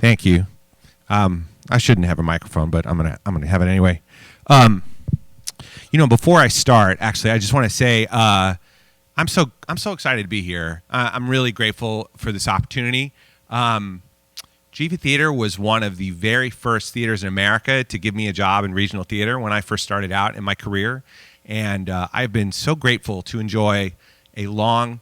Thank you. I shouldn't have a microphone, but I'm gonna have it anyway. Before I start, actually, I just want to say I'm so excited to be here. I'm really grateful for this opportunity. Geva Theater was one of the very first theaters in America to give me a job in regional theater when I first started out in my career, and I've been so grateful to enjoy a long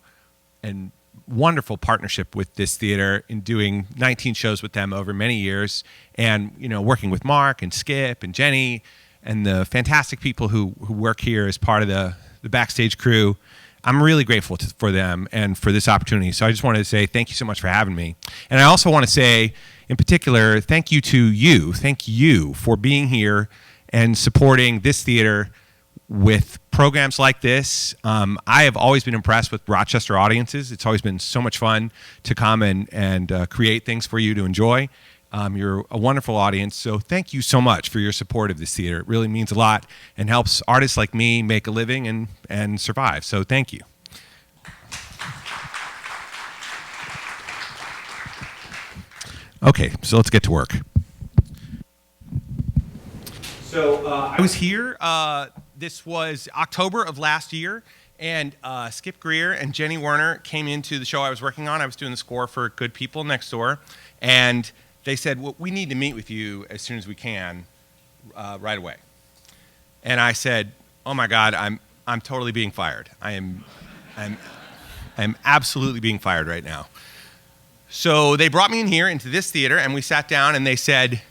and wonderful partnership with this theater in doing 19 shows with them over many years, and working with Mark and Skip and Jenny and the fantastic people who work here as part of the backstage crew. I'm really grateful for them and for this opportunity. So I just wanted to say thank you so much for having me. And I also want to say, in particular, thank you to you. Thank you for being here and supporting this theater with programs like this. I have always been impressed with Rochester audiences. It's always been so much fun to come and create things for you to enjoy. You're a wonderful audience, so thank you so much for your support of this theater. It really means a lot and helps artists like me make a living and survive, so thank you. Okay, so let's get to work. So I was here, this was October of last year, and Skip Greer and Jenny Werner came into the show I was working on. I was doing the score for Good People Next Door, and they said, well, we need to meet with you as soon as we can, right away. And I said, oh my God, I'm totally being fired. I'm absolutely being fired right now. So they brought me in here into this theater, and we sat down, and they said,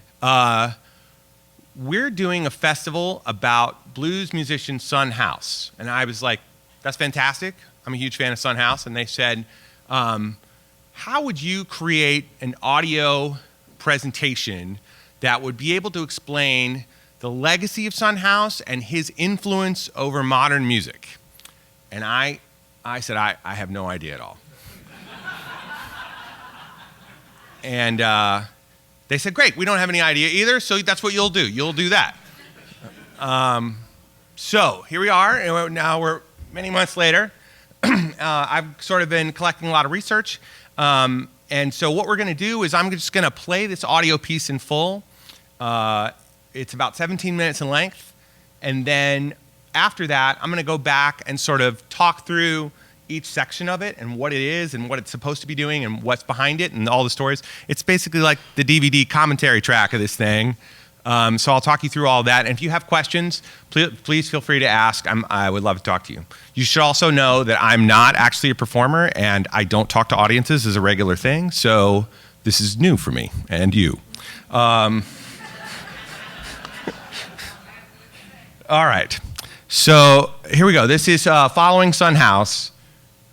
we're doing a festival about blues musician Son House. And I was like, that's fantastic. I'm a huge fan of Son House. And they said, how would you create an audio presentation that would be able to explain the legacy of Son House and his influence over modern music? And I said, I have no idea at all. And they said, great, we don't have any idea either, so that's what you'll do. You'll do that. So here we are, and now we're many months later. I've sort of been collecting a lot of research. And so what we're going to do is I'm just going to play this audio piece in full. It's about 17 minutes in length. And then after that, I'm going to go back and sort of talk through each section of it and what it is and what it's supposed to be doing and what's behind it and all the stories. It's basically like the DVD commentary track of this thing. So I'll talk you through all that. And if you have questions, please feel free to ask. I would love to talk to you. You should also know that I'm not actually a performer, and I don't talk to audiences as a regular thing. So this is new for me and you. All right. So here we go. This is following Son House.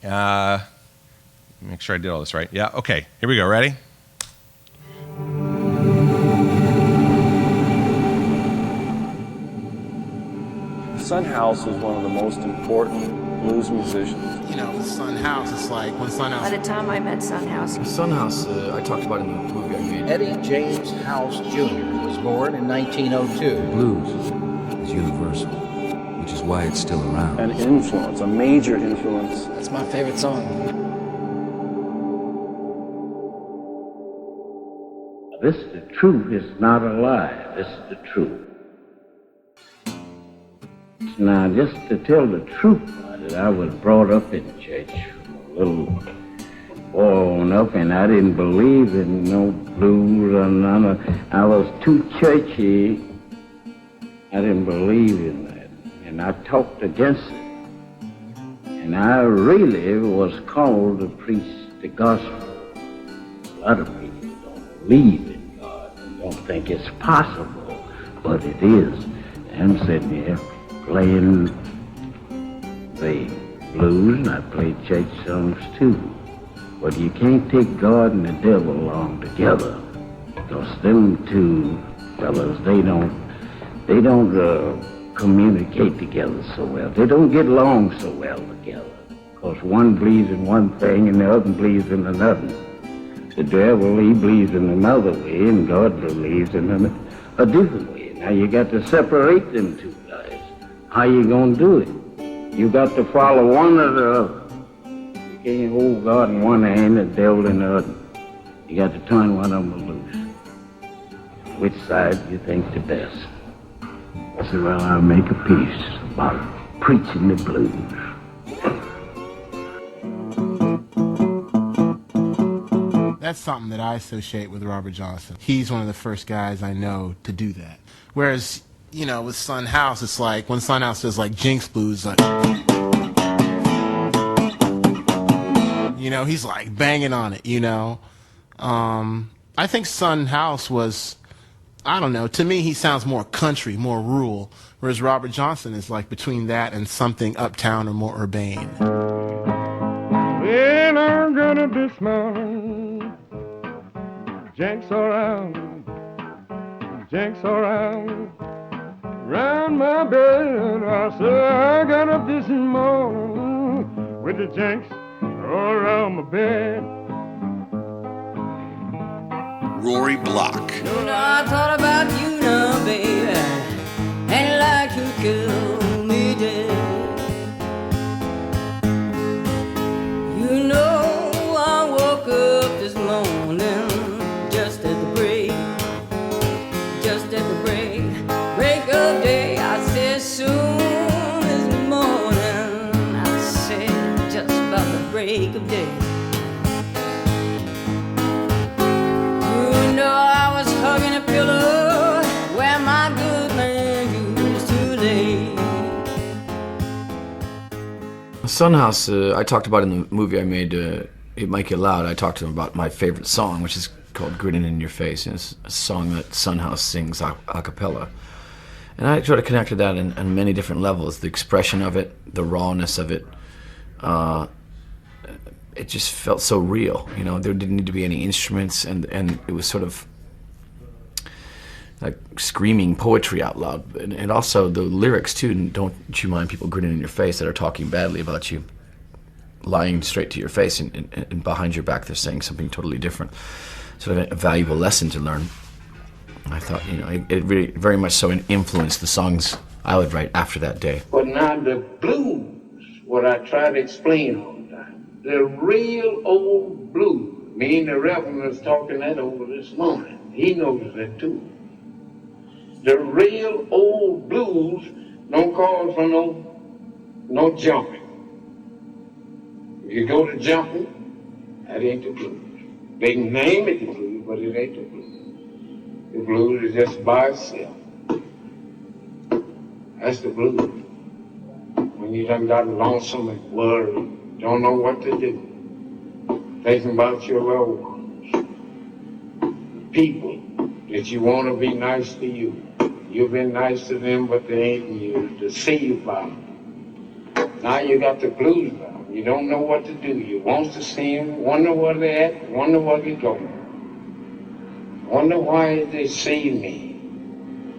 Make sure I did all this right. Yeah, okay. Here we go. Ready? Son House was one of the most important blues musicians. Son House, it's like when Son House... By the time I met Son House... Son House, I talked about in the movie I made. Eddie James House Jr. was born in 1902. Blues is universal, which is why it's still around. An influence, a major influence. That's my favorite song. This, the truth, is not a lie. This is the truth. Now, just to tell the truth about it, I was brought up in church from a little boy on up, and I didn't believe in no blues or none of. I was too churchy. I didn't believe in that, and I talked against it. And I really was called to preach the gospel. A lot of people don't believe in God and don't think it's possible, but it is. I'm sitting here playing the blues, and I play church songs too. But you can't take God and the devil along together, because them two fellas, they don't communicate together so well. They don't get along so well together, because one believes in one thing and the other believes in another. The devil, he believes in another way, and God believes in a different way. Now you got to separate them two guys. How you gonna do it? You got to follow one or the other. You can't hold God in one hand and the devil in the other. You got to turn one of them loose. which side you think the best. I said, well, I'll make a piece about preaching the blues. That's something that I associate with Robert Johnson. He's one of the first guys I know to do that. Whereas, you know, with Son House, it's like when Son House does like Jinx Blues, like, you know, he's like banging on it, you know. I think Son House was, I don't know, to me he sounds more country, more rural, whereas Robert Johnson is like between that and something uptown or more urbane. Well, I'm gonna this morning, Jenks around, round my bed. I said I got up this morning with the Jenks all around my bed. Rory Block. You know, I thought about you now, baby, and like you kill me dead. You know, I woke up this morning just at the break of day. I said soon as morning, I said just about the break of day. I was hugging a pillow where my good man used to lay. Son House, I talked about in the movie I made, It Might Get Loud. I talked to him about my favorite song, which is called Grinning in Your Face. And it's a song that Son House sings a cappella. And I sort of connected that on many different levels. The expression of it, the rawness of it. It just felt so real, you know. There didn't need to be any instruments, and it was sort of like screaming poetry out loud. And also the lyrics too. Don't you mind people grinning in your face that are talking badly about you, lying straight to your face, and behind your back they're saying something totally different. Sort of a valuable lesson to learn. I thought, you know, it really very much so influenced the songs I would write after that day. But now the blues, what I try to explain all the time, the real old blues, me and the Reverend was talking that over this morning. He knows that too. The real old blues don't call for no jumping. If you go to jumping, that ain't the blues. They can name it the blues, but it ain't the blues. The blues is just by itself. That's the blues. When you done got lonesome and worried, don't know what to do, thinking about your loved ones, people that you want to be nice to you. You've been nice to them, but they ain't you to see you about them. Now you got the blues about them. You don't know what to do. You want to see them, wonder where they're at, wonder where they're going. Wonder why they see me.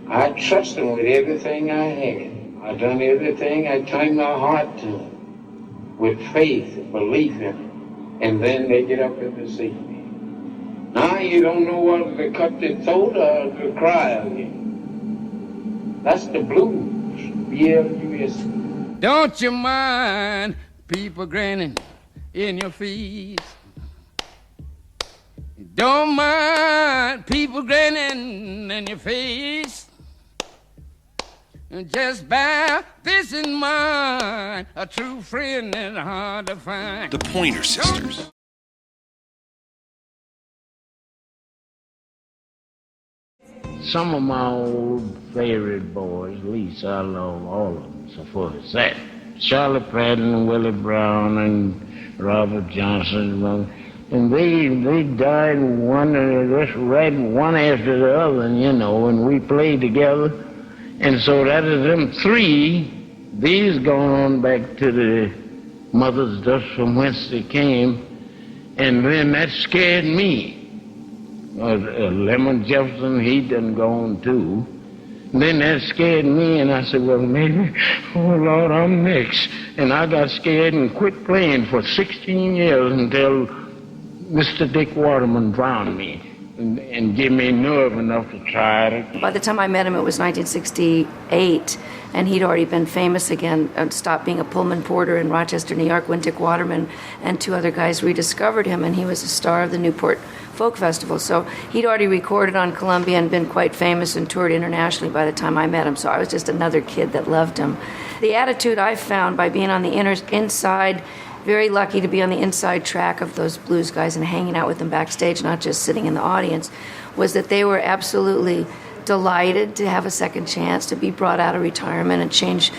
I trust them with everything I had. I done everything. I turned my heart to them with faith and belief in them. And then they get up and they see me. Now you don't know whether to cut their throat or to cry again. That's the blues. B-L-U-S. Don't you mind people grinning in your face? Don't mind people grinning in your face. Just bear this in mind, a true friend is hard to find. The Pointer Sisters. Some of my old favorite boys, at least I love all of them, so far as that. Charlie Patton, Willie Brown, and Robert Johnson, and they died one, just right one after the other, and you know, and we played together. And so that is them three. These going on back to the mother's dust from whence they came, and then that scared me. Lemon Jefferson, he done gone too. And then that scared me, and I said, well, maybe, oh Lord, I'm next. And I got scared and quit playing for 16 years until Mr. Dick Waterman drowned me. and give me nerve enough to try it. By the time I met him, it was 1968, and he'd already been famous again, stopped being a Pullman porter in Rochester, New York, when Dick Waterman and two other guys rediscovered him, and he was a star of the Newport Folk Festival. So he'd already recorded on Columbia and been quite famous and toured internationally by the time I met him, so I was just another kid that loved him. The attitude I found by being on the inside, very lucky to be on the inside track of those blues guys and hanging out with them backstage, not just sitting in the audience, was that they were absolutely delighted to have a second chance, to be brought out of retirement and change,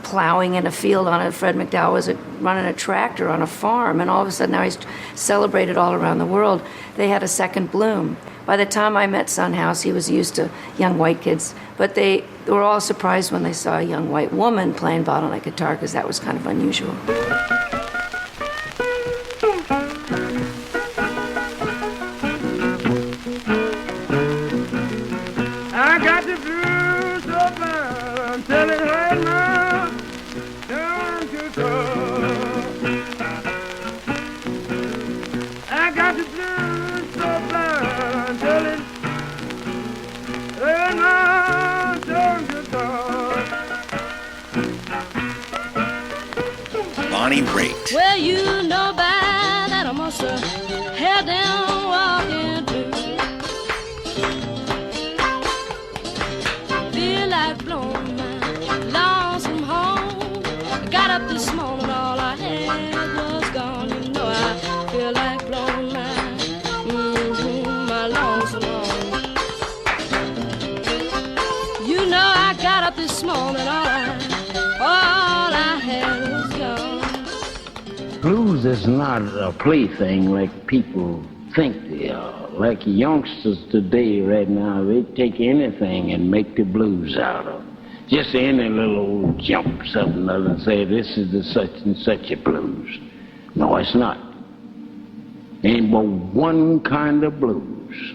plowing in a field on it. Fred McDowell was running a tractor on a farm, and all of a sudden now he's celebrated all around the world. They had a second bloom. By the time I met Son House, he was used to young white kids, but they were all surprised when they saw a young white woman playing bottleneck guitar, because that was kind of unusual. Well, you know by that I must have head down walking through. Feel like blowing my lonesome home. I got up this morning, all I had was gone. You know I feel like blowing my lonesome home. You know I got up this morning, all I had was gone. Blues is not a plaything like people think they are. Like youngsters today, right now, they take anything and make the blues out of. Just any little old jump, something other, and say, this is the such and such a blues. No, it's not. Ain't but one kind of blues.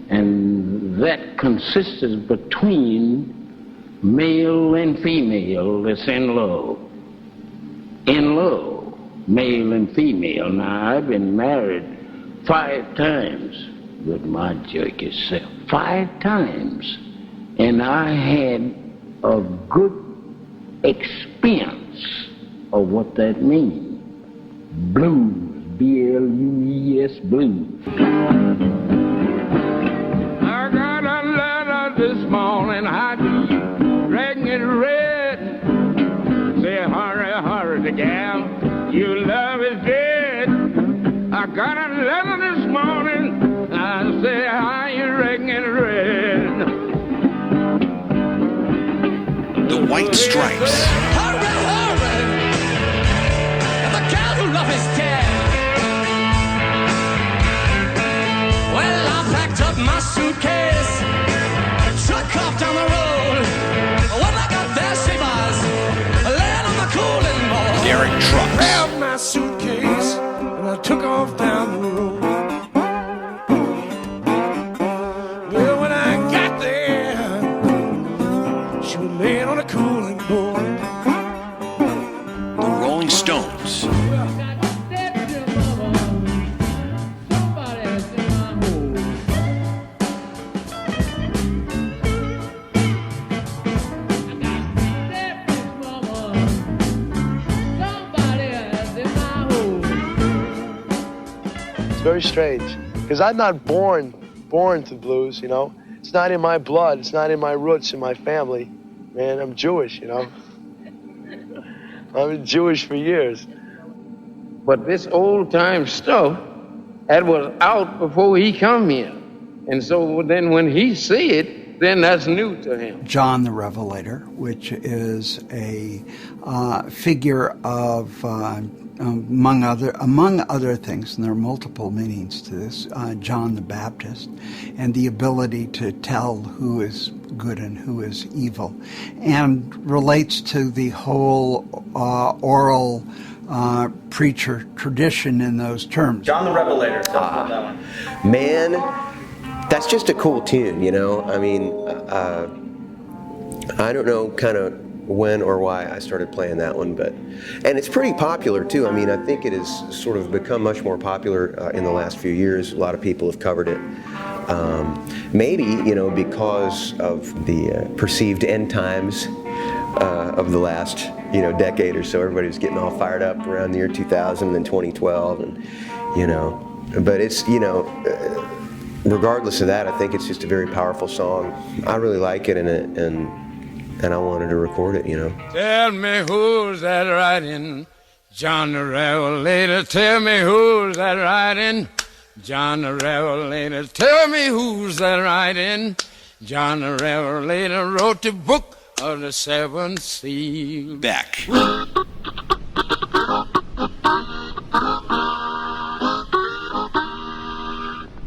And that consists between male and female that's in love. In love. Male and female. Now, I've been married 5 times with my jerky self. 5 times. And I had a good experience of what that means. Blues. B-L-U-E-S, blues. I got a letter this morning, I do, dragging it red. Say, hurry, hurry, the gal. Your love is dead. I got a letter this morning. I say, how you reckon it red? The White Stripes. Hurry, hurry, the gal who love is dead. Well, I packed up my suitcase, truck off down the road. When I got there, she was laying on the cooling board. Derek Trucks. Grabbed my suitcase and I took off down the road. Well, when I got there, she was laying on a cooling board. The Rolling Stones. It's very strange, because I'm not born to blues, It's not in my blood, it's not in my roots, in my family. Man, I'm Jewish, I've been Jewish for years. But this old-time stuff, that was out before he come here. And so then when he see it, then that's new to him. John the Revelator, which is a figure of... among other things, and there are multiple meanings to this, John the Baptist, and the ability to tell who is good and who is evil, and relates to the whole oral preacher tradition in those terms. John the Revelator, that one. Man, that's just a cool tune, I mean, I don't know kind of when or why I started playing that one, and it's pretty popular too. I mean, I think it has sort of become much more popular in the last few years. A lot of people have covered it. Maybe, you know, because of the perceived end times of the last, you know, decade or so. Everybody was getting all fired up around the year 2000 and then 2012, and you know, but it's, you know, regardless of that, I think it's just a very powerful song. I really like it, and I wanted to record it, you know. Tell me who's that riding, John the Revelator. Tell me who's that riding, John the Revelator. Tell me who's that riding, John the Revelator. Wrote the book of the seven seals. Beck.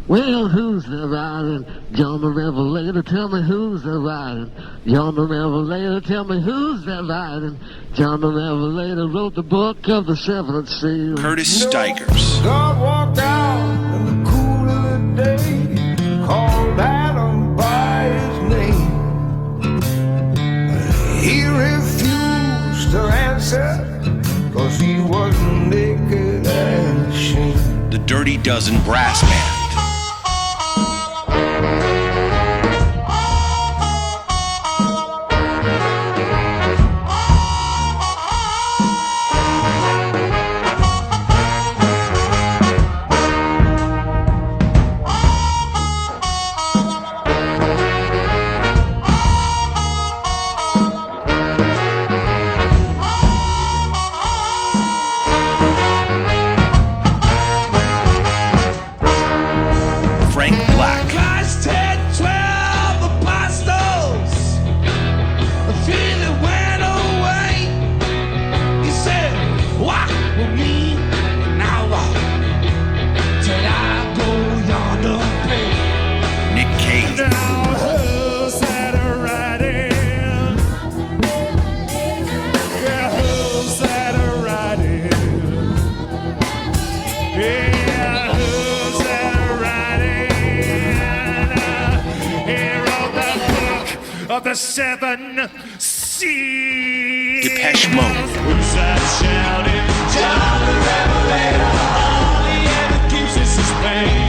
Well, who's the riding? John the Revelator, tell me who's the riding? John the Revelator, tell me who's the riding? John the Revelator wrote the book of the seventh seal. Curtis Stigers. God walked out in the cool of the day, called Adam by his name. He refused to answer, 'cause he was naked and ashamed. The Dirty Dozen Brass Band. The seven seals. Depeche Mode. Who's that shouting? John the Revelator. All he ever keeps is his pain.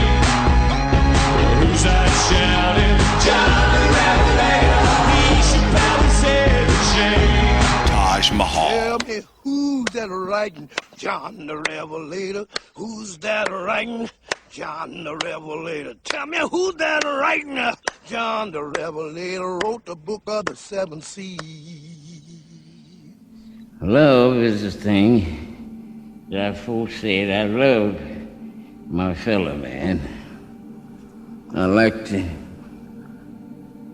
Who's that shouting? John the Revelator. He should probably say the shame. Taj Mahal. Tell me who's that writing? John the Revelator. Who's that writing? John the Revelator. Tell me who's that writing? John the Revelator wrote the book of the seven seals. Love is the thing that folks said I love my fellow man. I like to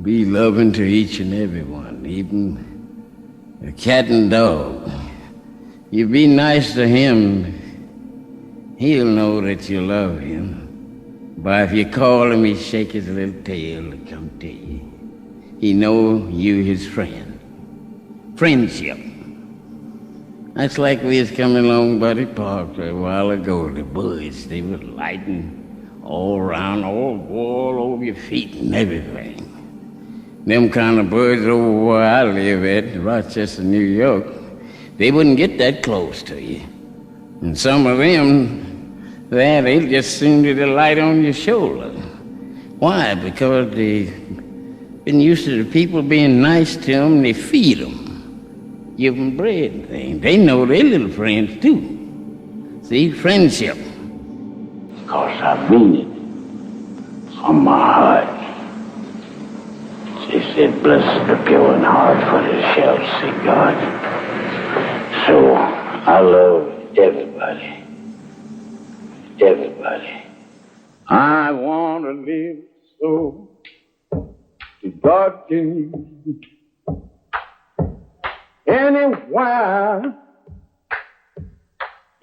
be loving to each and every one, even a cat and dog. You be nice to him, he'll know that you love him. But if you call him, he shake his little tail to come to you. He know you his friend. Friendship. That's like we was coming along Buddy Park a while ago. The birds, they were lighting all around, all over your feet and everything. Them kind of birds over where I live at, Rochester, New York, they wouldn't get that close to you. And some of them, they'll just seem to light on your shoulder. Why? Because they've been used to the people being nice to them, they feed them, give them bread and things. They know their little friends too. See, friendship. Because I mean it from my heart. She said, bless the pure in heart, for they shall see God. So I love everybody. Everybody. I want to live so that God can use me anywhere,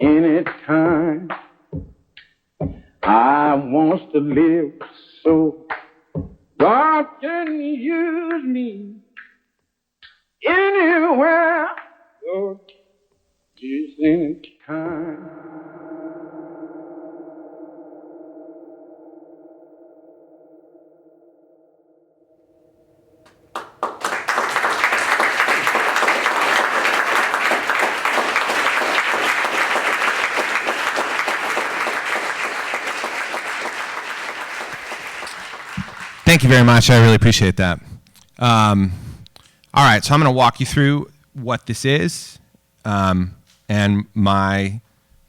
anytime. I want to live so God can use me anywhere, so just anytime. Thank you very much. I really appreciate that. All right, so I'm going to walk you through what this is and my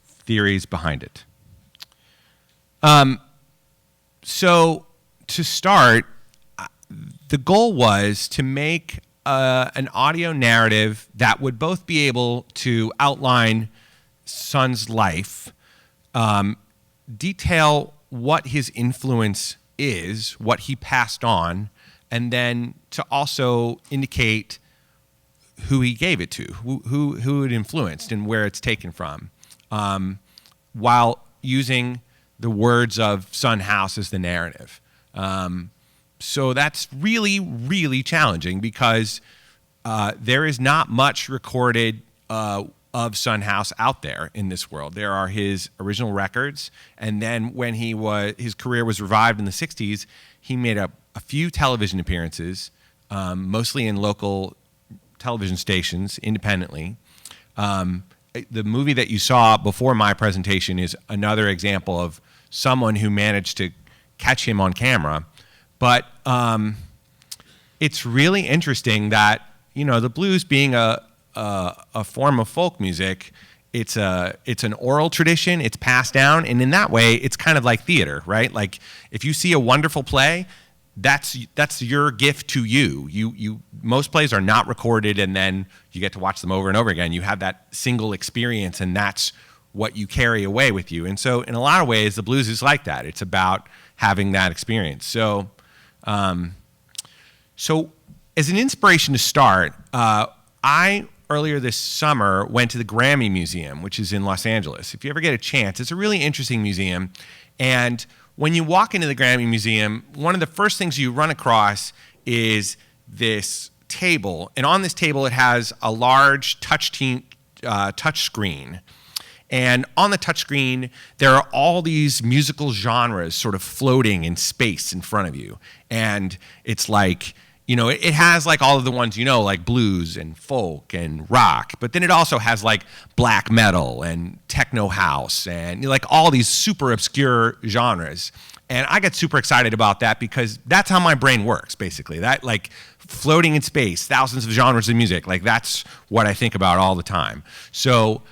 theories behind it. So to start, the goal was to make an audio narrative that would both be able to outline Son's life, detail what his influence is, what he passed on, and then to also indicate who he gave it to, who it influenced and where it's taken from, while using the words of Son House as the narrative. So that's really, really challenging because there is not much recorded of Son House out there in this world. There are his original records, and then when his career was revived in the 60s, he made a few television appearances, mostly in local television stations independently. The movie that you saw before my presentation is another example of someone who managed to catch him on camera. But it's really interesting that, the blues being a form of folk music, it's an oral tradition, it's passed down, and in that way, it's kind of like theater, right? Like, if you see a wonderful play, that's your gift to you. Most plays are not recorded, and then you get to watch them over and over again. You have that single experience, and that's what you carry away with you. And so, in a lot of ways, the blues is like that. It's about having that experience. So as an inspiration to start, I earlier this summer went to the Grammy Museum, which is in Los Angeles. If you ever get a chance, it's a really interesting museum. And when you walk into the Grammy Museum, one of the first things you run across is this table. And on this table, it has a large touch screen. And on the touchscreen, there are all these musical genres sort of floating in space in front of you. And it's like, it has like all of the ones like blues and folk and rock. But then it also has like black metal and techno house and like all these super obscure genres. And I get super excited about that because that's how my brain works, basically. That like floating in space, thousands of genres of music, like that's what I think about all the time. So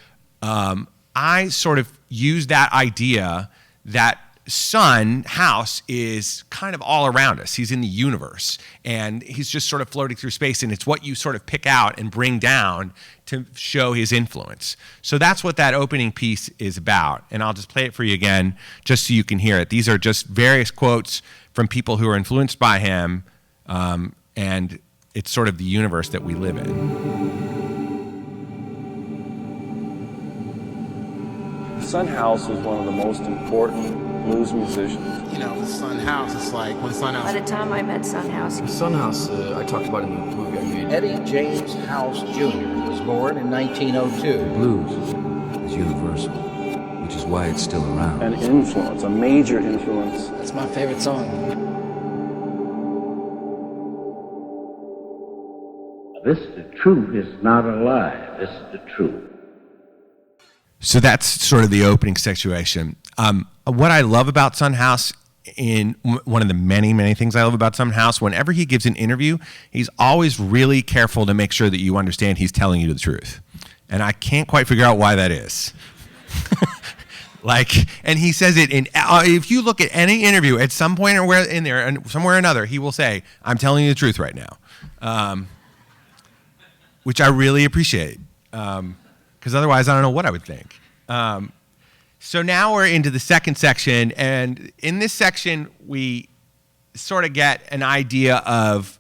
I sort of use that idea that Son House is kind of all around us. He's in the universe, and he's just sort of floating through space, and it's what you sort of pick out and bring down to show his influence. So that's what that opening piece is about, and I'll just play it for you again just so you can hear it. These are just various quotes from people who are influenced by him, and it's sort of the universe that we live in. Son House was one of the most important blues musicians. The Son House, it's like when Son House... By the time I met Son House... Son House, I talked about in the movie I made. Eddie James House Jr. was born in 1902. Blues is universal, which is why it's still around. An influence, a major influence. That's my favorite song. This, the truth, is not a lie. This is the truth. So that's sort of the opening situation. What I love about Son House, in one of the many, many things I love about Son House, whenever he gives an interview, he's always really careful to make sure that you understand he's telling you the truth. And I can't quite figure out why that is. And he says it in, if you look at any interview, at some point or in there, and somewhere or another, he will say, "I'm telling you the truth right now," which I really appreciate. Because otherwise I don't know what I would think. So now we're into the second section, and in this section we sort of get an idea of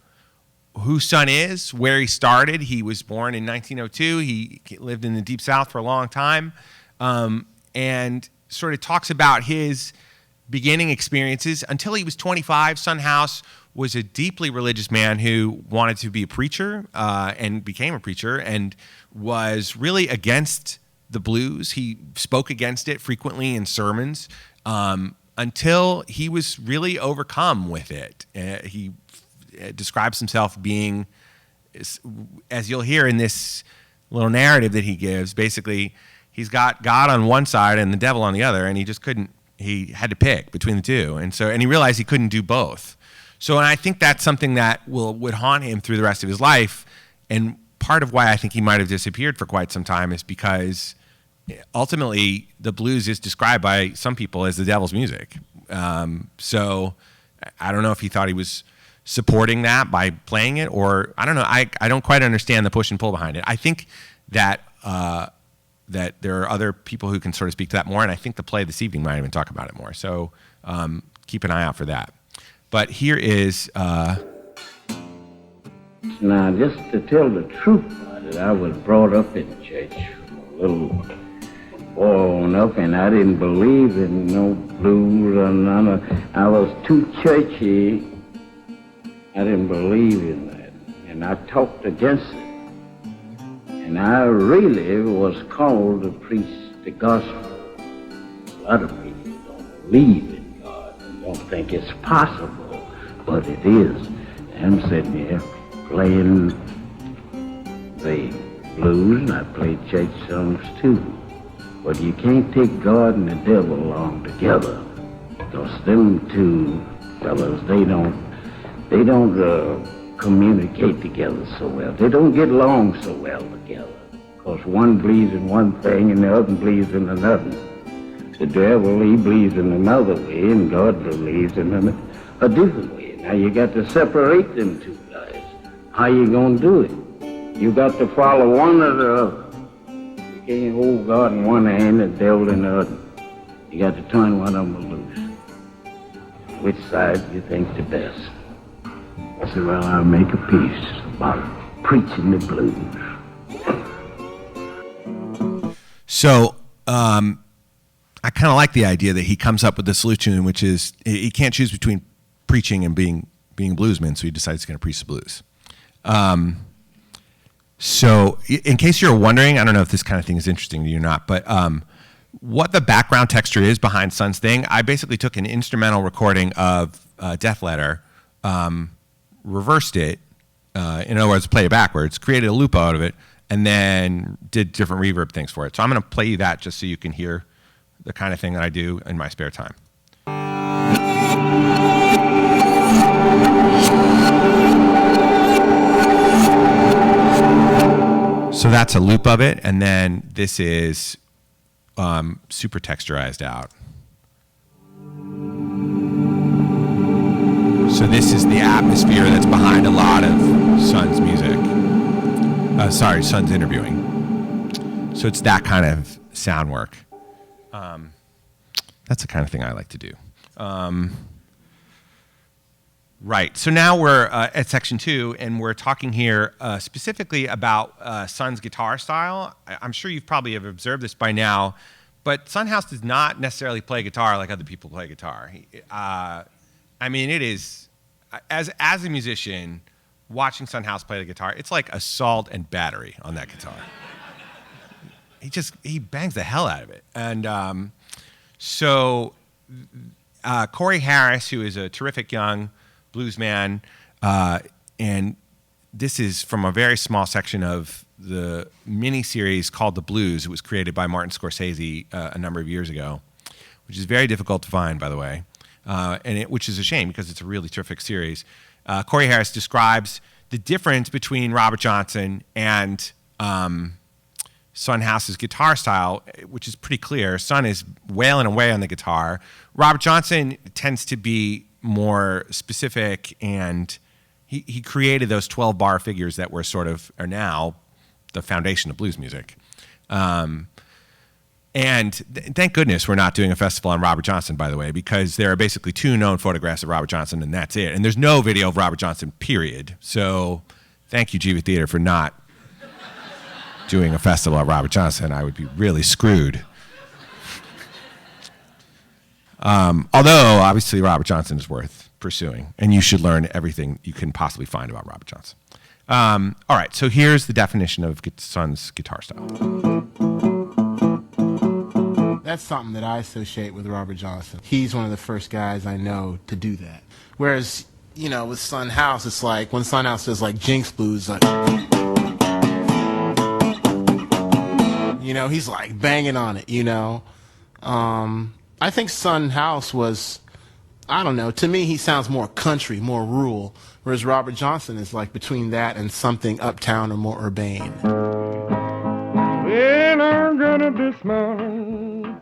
who Son is, where he started. He was born in 1902. He lived in the Deep South for a long time, and sort of talks about his beginning experiences. Until he was 25, Son House was a deeply religious man who wanted to be a preacher and became a preacher and was really against the blues. He spoke against it frequently in sermons until he was really overcome with it. He describes himself being, as you'll hear in this little narrative that he gives, basically he's got God on one side and the devil on the other, and he had to pick between the two. And he realized he couldn't do both. So, and I think that's something that would haunt him through the rest of his life. And part of why I think he might have disappeared for quite some time is because ultimately the blues is described by some people as the devil's music. So I don't know if he thought he was supporting that by playing it, or I don't know. I don't quite understand the push and pull behind it. I think that that there are other people who can sort of speak to that more, and I think the play this evening might even talk about it more. So keep an eye out for that. But here is... Now, just to tell the truth about it, I was brought up in church from a little boy on up, and I didn't believe in no blues or none of... I was too churchy. I didn't believe in that, and I talked against it. And I really was called to preach the gospel. A lot of people don't believe in God and don't think it's possible, but it is. I'm sitting here playing the blues, and I play church songs too. But you can't take God and the devil along together, because them two fellas, they don't communicate together so well. They don't get along so well together, because one believes in one thing and the other believes in another. The devil, he believes in another way, and God believes in a different way. Now you got to separate them two guys. How you gonna do it? You got to follow one or the other. You can't hold God in one hand and the devil in the other. You got to turn one of them loose. Which side do you think the best? I said, well, I'll make a piece about preaching the blues. So, I kind of like the idea that he comes up with the solution, which is he can't choose between preaching and being a bluesman, so he decides he's going to preach the blues. So, in case you're wondering, I don't know if this kind of thing is interesting to you or not, but what the background texture is behind Son's thing, I basically took an instrumental recording of Death Letter, reversed it, in other words, played it backwards, created a loop out of it, and then did different reverb things for it. So I'm going to play you that just so you can hear the kind of thing that I do in my spare time. So that's a loop of it, and then this is super texturized out. So this is the atmosphere that's behind a lot of Son's music. Son's interviewing. So it's that kind of sound work. That's the kind of thing I like to do. Right. So now we're at section 2, and we're talking here specifically about Son's guitar style. I'm sure you probably have observed this by now, but Son House does not necessarily play guitar like other people play guitar. I mean, it is, as a musician, watching Son House play the guitar, it's like assault and battery on that guitar. He bangs the hell out of it. And so Corey Harris, who is a terrific young blues man, and this is from a very small section of the mini-series called The Blues. It was created by Martin Scorsese a number of years ago, which is very difficult to find, by the way, which is a shame because it's a really terrific series. Corey Harris describes the difference between Robert Johnson and Son House's guitar style, which is pretty clear. Son is wailing away on the guitar. Robert Johnson tends to be more specific, and he created those 12-bar figures that are now the foundation of blues music. And thank goodness we're not doing a festival on Robert Johnson, by the way, because there are basically 2 known photographs of Robert Johnson, and that's it. And there's no video of Robert Johnson, period. So thank you, Geva Theatre, for not doing a festival of Robert Johnson. I would be really screwed. Although, obviously, Robert Johnson is worth pursuing, and you should learn everything you can possibly find about Robert Johnson. All right, so here's the definition of Son's guitar style. That's something that I associate with Robert Johnson. He's one of the first guys I know to do that. Whereas, with Son House, it's like when Son House does like Jinx Blues, like, he's like banging on it, I think Son House was, I don't know. To me, he sounds more country, more rural, whereas Robert Johnson is like between that and something uptown or more urbane. When I'm gonna this morning,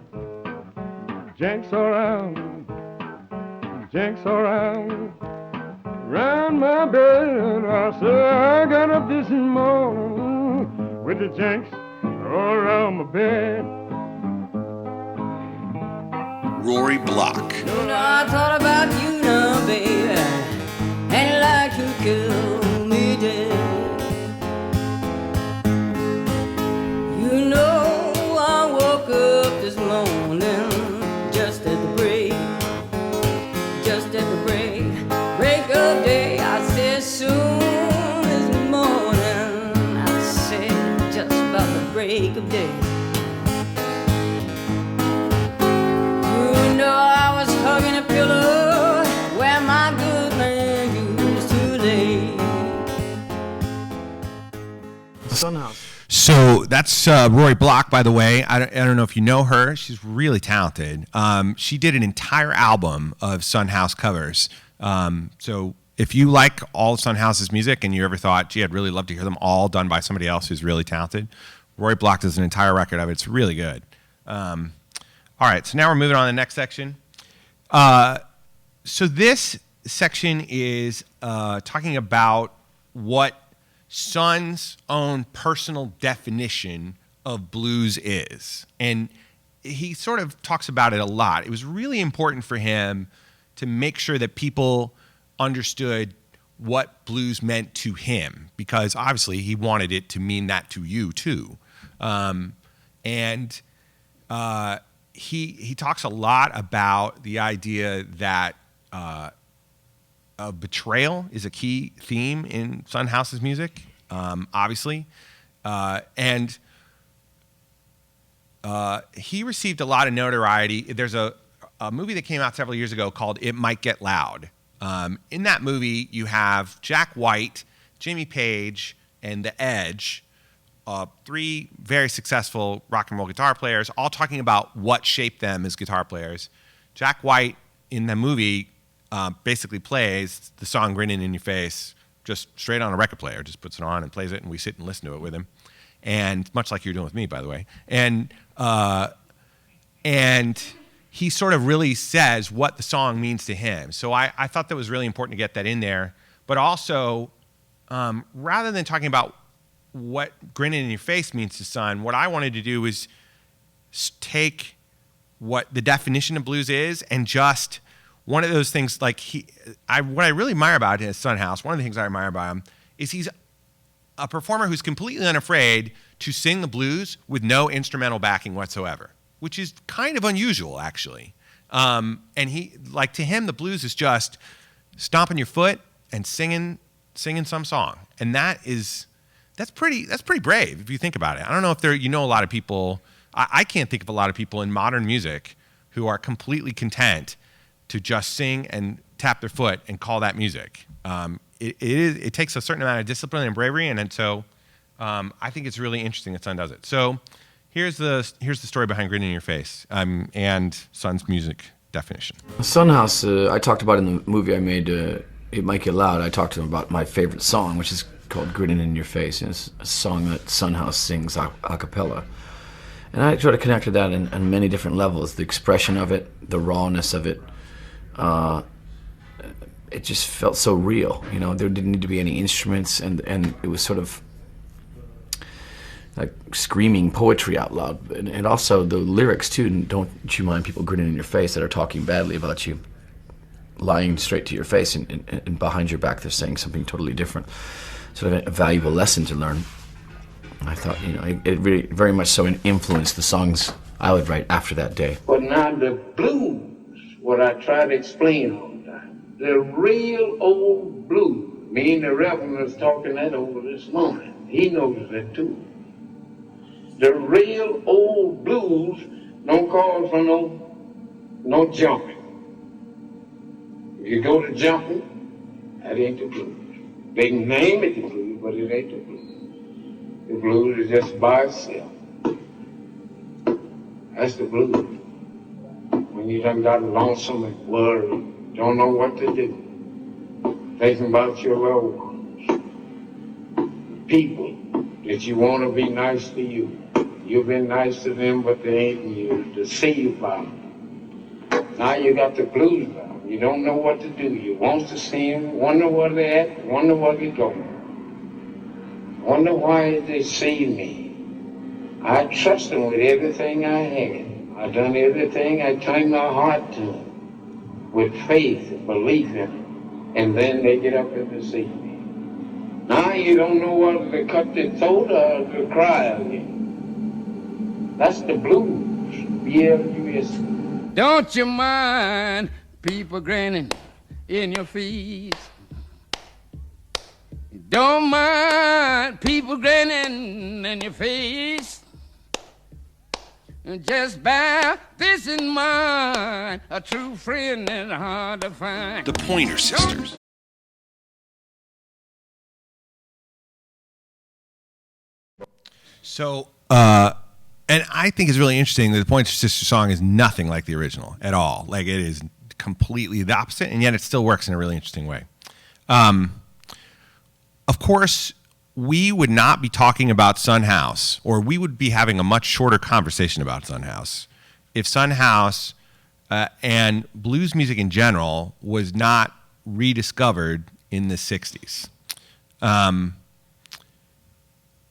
Jenks around, round my bed. I say I got up this morning with the Jenks all around my bed. Rory Block. You know, I thought about you now, baby, and like to kill me dead. You know, I woke up this morning just at the break of day. I said soon as morning, I said just about the break of day. I was hugging a pillow where my good man used to lay. Sunhouse. So that's Rory Block, by the way. I don't know if you know her. She's really talented. She did an entire album of Sunhouse covers. So if you like all of Sunhouse's music and you ever thought, gee, I'd really love to hear them all done by somebody else who's really talented, Rory Block does an entire record of it. It's really good. All right, so now we're moving on to the next section. So this section is talking about what Sun's own personal definition of blues is. And he sort of talks about it a lot. It was really important for him to make sure that people understood what blues meant to him, because obviously he wanted it to mean that to you too. He talks a lot about the idea that betrayal is a key theme in Sunhouse's music, obviously. He received a lot of notoriety. There's a movie that came out several years ago called It Might Get Loud. In that movie, you have Jack White, Jimmy Page, and The Edge, three very successful rock and roll guitar players, all talking about what shaped them as guitar players. Jack White in the movie basically plays the song Grinning in Your Face just straight on a record player, just puts it on and plays it, and we sit and listen to it with him. And much like you're doing with me, by the way. And he sort of really says what the song means to him. So I thought that was really important to get that in there. But also, rather than talking about what Grinning in Your Face means to Sun, what I wanted to do was take what the definition of blues is and just one of those things, like what I really admire about his Sunhouse, one of the things I admire about him is he's a performer who's completely unafraid to sing the blues with no instrumental backing whatsoever, which is kind of unusual, actually. And to him, the blues is just stomping your foot and singing some song. And that's pretty brave if you think about it. I don't know if a lot of people, I can't think of a lot of people in modern music who are completely content to just sing and tap their foot and call that music. It takes a certain amount of discipline and bravery, and so I think it's really interesting that Sun does it. So here's the story behind Grinning in Your Face and Sun's music definition. Sunhouse, I talked about in the movie I made, It Might Get Loud. I talked to him about my favorite song, which is called Grinning in Your Face. And it's a song that Sunhouse sings a cappella. And I sort of connected that on many different levels. The expression of it, the rawness of it. It just felt so real. There didn't need to be any instruments, and it was sort of like screaming poetry out loud. And also the lyrics too, don't you mind people grinning in your face that are talking badly about you, lying straight to your face, and behind your back they're saying something totally different. Sort of a valuable lesson to learn. I thought, it really very much so influenced the songs I would write after that day. But now the blues, what I try to explain all the time, the real old blues, me and the Reverend was talking that over this morning. He knows that too. The real old blues don't call for no jumping. If you go to jumping, that ain't the blues. They can name it the blues, but it ain't the blues. The blues is just by itself. That's the blues. When you done got lonesome and worried, don't know what to do. Thinking about your loved ones. People that you want to be nice to you. You've been nice to them, but they ain't you to see you about them. Now you got the blues about them. You don't know what to do. You want to see them, wonder where they're at, wonder where they're going. Wonder why they see me. I trust them with everything I had. I done everything. I turned my heart to them with faith and belief in them. And then they get up and they see me. Now you don't know whether to cut their throat or to cry again. That's the blues. B-L-U-S. Don't you mind people grinning in your face? Don't mind people grinning in your face. Just bear this in mind, a true friend is hard to find. The Pointer Sisters. So, and I think it's really interesting that the Pointer Sisters song is nothing like the original at all. Like, it is completely the opposite, and yet it still works in a really interesting way. Of course, we would not be talking about Son House, or we would be having a much shorter conversation about Son House, if Son House and blues music in general was not rediscovered in the 60s.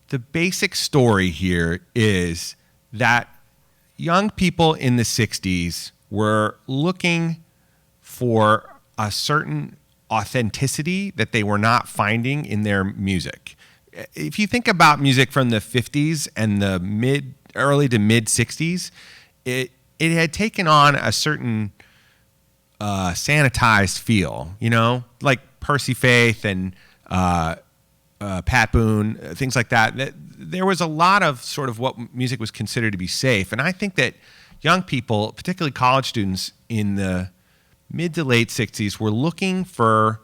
The basic story here is that young people in the 60s were looking for a certain authenticity that they were not finding in their music. If you think about music from the 50s and the early to mid 60s, it had taken on a certain sanitized feel, you know, like Percy Faith and Pat Boone, things like that. There was a lot of sort of what music was considered to be safe. And I think that young people, particularly college students in the mid to late 60s, were looking for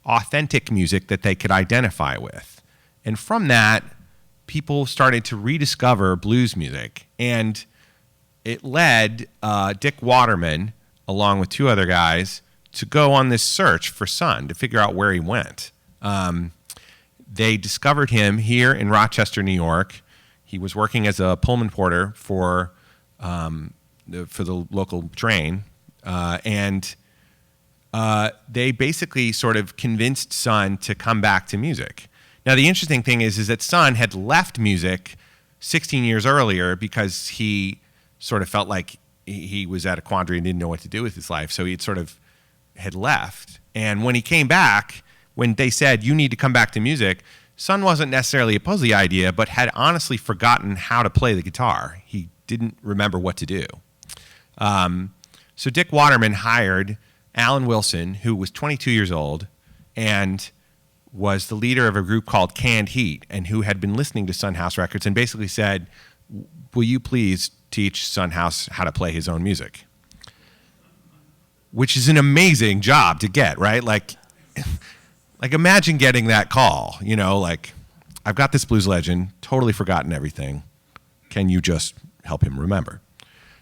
authentic music that they could identify with. And from that, people started to rediscover blues music. And it led Dick Waterman, along with two other guys, to go on this search for Son, to figure out where he went. They discovered him here in Rochester, New York. He was working as a Pullman porter for the local train. And they basically sort of convinced Son to come back to music. Now, the interesting thing is that Son had left music 16 years earlier because he sort of felt like he was at a quandary and didn't know what to do with his life. So he had left. And when he came back, when they said, you need to come back to music, Son wasn't necessarily opposed to the idea, but had honestly forgotten how to play the guitar. He didn't remember what to do. So Dick Waterman hired Alan Wilson, who was 22 years old and was the leader of a group called Canned Heat, and who had been listening to Son House records, and basically said, will you please teach Son House how to play his own music? Which is an amazing job to get, right? Like imagine getting that call, you know, like, I've got this blues legend, totally forgotten everything. Can you just help him remember?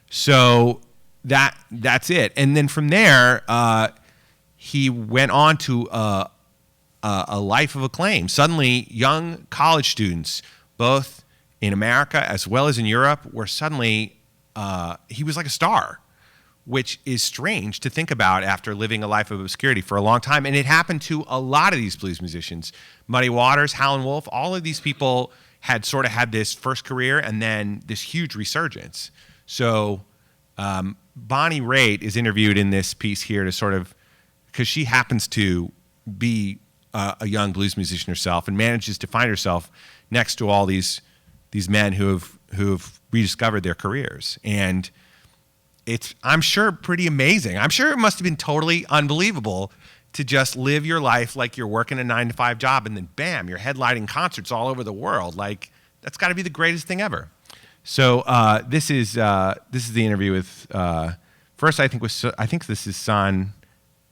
So that's it. And then from there, he went on to a life of acclaim. Suddenly, young college students, both in America as well as in Europe, were suddenly, he was like a star, which is strange to think about after living a life of obscurity for a long time. And it happened to a lot of these blues musicians. Muddy Waters, Howlin' Wolf, all of these people had sort of had this first career and then this huge resurgence. So Bonnie Raitt is interviewed in this piece here to sort of, because she happens to be a young blues musician herself and manages to find herself next to all these men who have rediscovered their careers. And it's, I'm sure, pretty amazing. I'm sure it must have been totally unbelievable to just live your life like you're working a 9-to-5 job and then bam, you're headlining concerts all over the world. Like, that's got to be the greatest thing ever. So this is the interview with first I think this is Son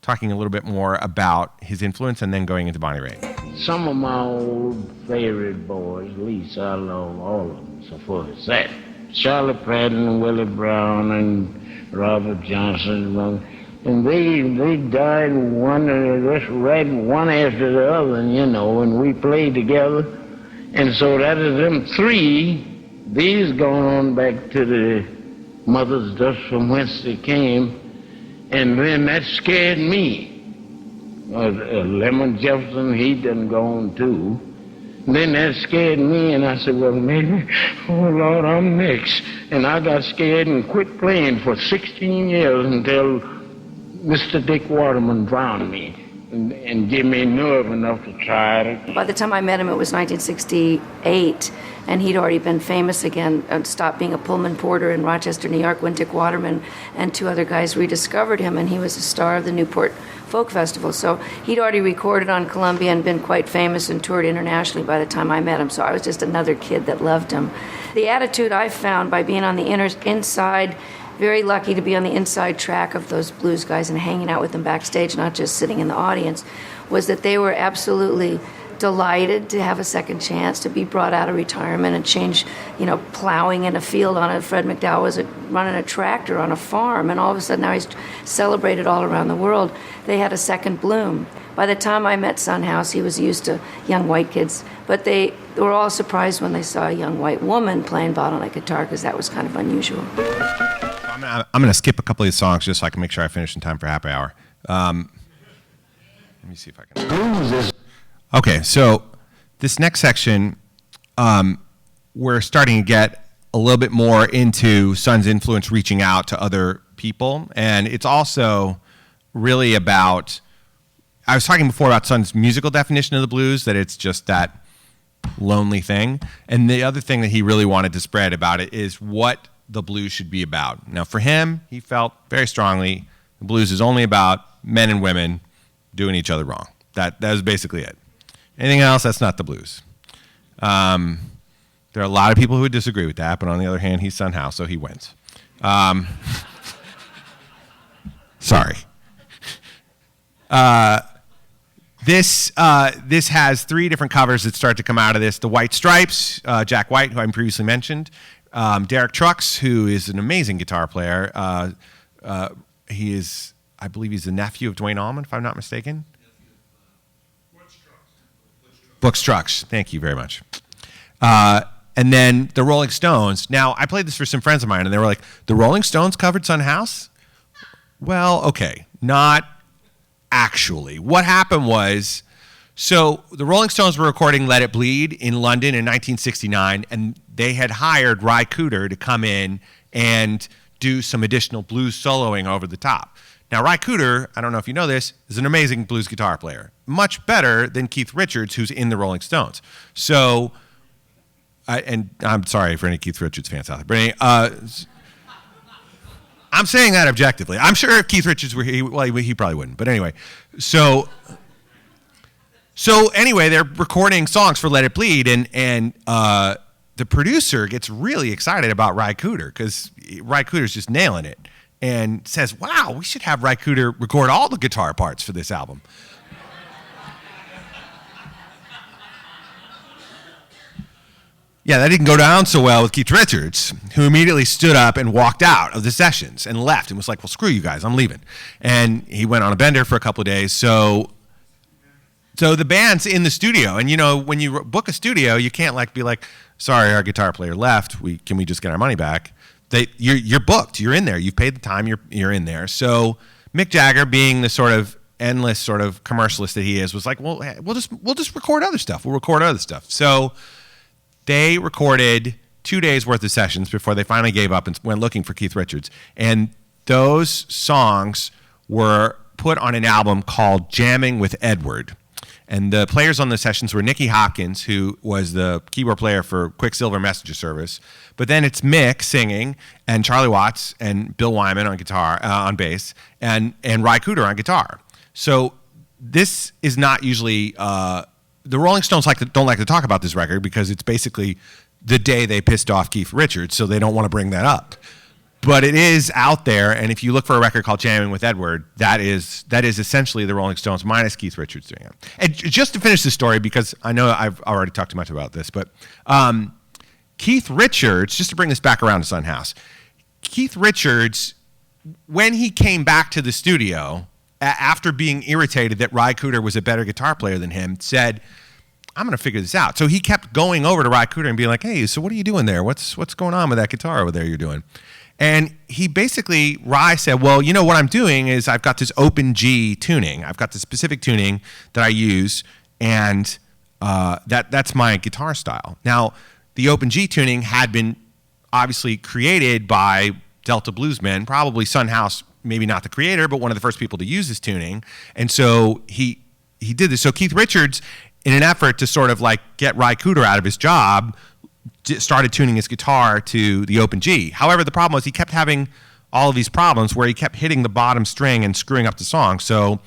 talking a little bit more about his influence and then going into Bonnie Raitt. Some of my old favorite boys, at least I love all of them, so far as that. Charlie Patton, Willie Brown, and Robert Johnson. And they died one just right one after the other, and we played together. And so that is them three. These going on back to the mother's dust from whence they came. And then that scared me. Lemon Jefferson, he done gone too. And then that scared me, and I said, well, maybe, oh Lord, I'm next. And I got scared and quit playing for 16 years until Mr. Dick Waterman drowned me and gave me nerve enough to try it. By the time I met him, it was 1968, and he'd already been famous again, stopped being a Pullman porter in Rochester, New York, when Dick Waterman and two other guys rediscovered him, and he was a star of the Newport Folk Festival. So he'd already recorded on Columbia and been quite famous and toured internationally by the time I met him. So I was just another kid that loved him. The attitude I found by being on the inside, very lucky to be on the inside track of those blues guys and hanging out with them backstage, not just sitting in the audience, was that they were absolutely delighted to have a second chance to be brought out of retirement and change, plowing in a field on it. Fred McDowell was running a tractor on a farm, and all of a sudden now he's celebrated all around the world. They had a second bloom. By the time I met Son House, he was used to young white kids, but they were all surprised when they saw a young white woman playing bottleneck guitar, because that was kind of unusual. I'm going to skip a couple of these songs just so I can make sure I finish in time for happy hour. Let me see if I can. Okay, so this next section, we're starting to get a little bit more into Son's influence reaching out to other people. And it's also really about, I was talking before about Son's musical definition of the blues, that it's just that lonely thing. And the other thing that he really wanted to spread about it is what the blues should be about. Now, for him, he felt very strongly the blues is only about men and women doing each other wrong. That was basically it. Anything else, that's not the blues. There are a lot of people who would disagree with that, but on the other hand, he's Son House, so he wins. Sorry. This has three different covers that start to come out of this. The White Stripes, Jack White, who I previously mentioned. Derek Trucks, who is an amazing guitar player. He is, I believe he's the nephew of Duane Allman, if I'm not mistaken. Butch Trucks. Thank you very much. And then the Rolling Stones. Now, I played this for some friends of mine, and they were like, the Rolling Stones covered Son House? Well, okay, not actually. What happened was, so the Rolling Stones were recording Let It Bleed in London in 1969, and they had hired Ry Cooder to come in and do some additional blues soloing over the top. Now, Ry Cooder, I don't know if you know this, is an amazing blues guitar player. Much better than Keith Richards, who's in the Rolling Stones. So, and I'm sorry for any Keith Richards fans out there, but I'm saying that objectively. I'm sure if Keith Richards were here, well, he probably wouldn't. But anyway, so anyway, they're recording songs for Let It Bleed, and the producer gets really excited about Ry Cooder, because Ry Cooder's just nailing it, and says, wow, we should have Ry Cooder record all the guitar parts for this album. Yeah, that didn't go down so well with Keith Richards, who immediately stood up and walked out of the sessions and left and was like, well, screw you guys, I'm leaving. And he went on a bender for a couple of days. So the band's in the studio. And, when you book a studio, you can't be like, sorry, our guitar player left. Can we just get our money back? You're booked. You're in there. You've paid the time. You're in there. So Mick Jagger, being the sort of endless sort of commercialist that he is, was like, well, we'll just record other stuff. We'll record other stuff. So they recorded 2 days worth of sessions before they finally gave up and went looking for Keith Richards. And those songs were put on an album called Jamming with Edward. And the players on the sessions were Nicky Hopkins, who was the keyboard player for Quicksilver Messenger Service. But then it's Mick singing, and Charlie Watts and Bill Wyman on guitar, on bass, and Ry Cooder on guitar. So this is not usually the Rolling Stones don't like to talk about this record, because it's basically the day they pissed off Keith Richards, so they don't want to bring that up. But it is out there, and if you look for a record called Jamming with Edward, that is essentially the Rolling Stones minus Keith Richards doing it. And just to finish the story, because I know I've already talked too much about this, but Keith Richards, just to bring this back around to Son House, Keith Richards when he came back to the studio after being irritated that Ry Cooder was a better guitar player than him, said, I'm going to figure this out. So he kept going over to Ry Cooder and being like, hey, so what are you doing there? What's going on with that guitar over there you're doing? And he basically, Ry said, well, you know what I'm doing is I've got this open G tuning. I've got this specific tuning that I use, and that's my guitar style. Now, the open G tuning had been obviously created by Delta bluesmen, probably Son House, maybe not the creator, but one of the first people to use this tuning. And so he did this. So Keith Richards, in an effort to sort of like get Ry Cooder out of his job, started tuning his guitar to the open G. However, the problem was he kept having all of these problems where he kept hitting the bottom string and screwing up the song. So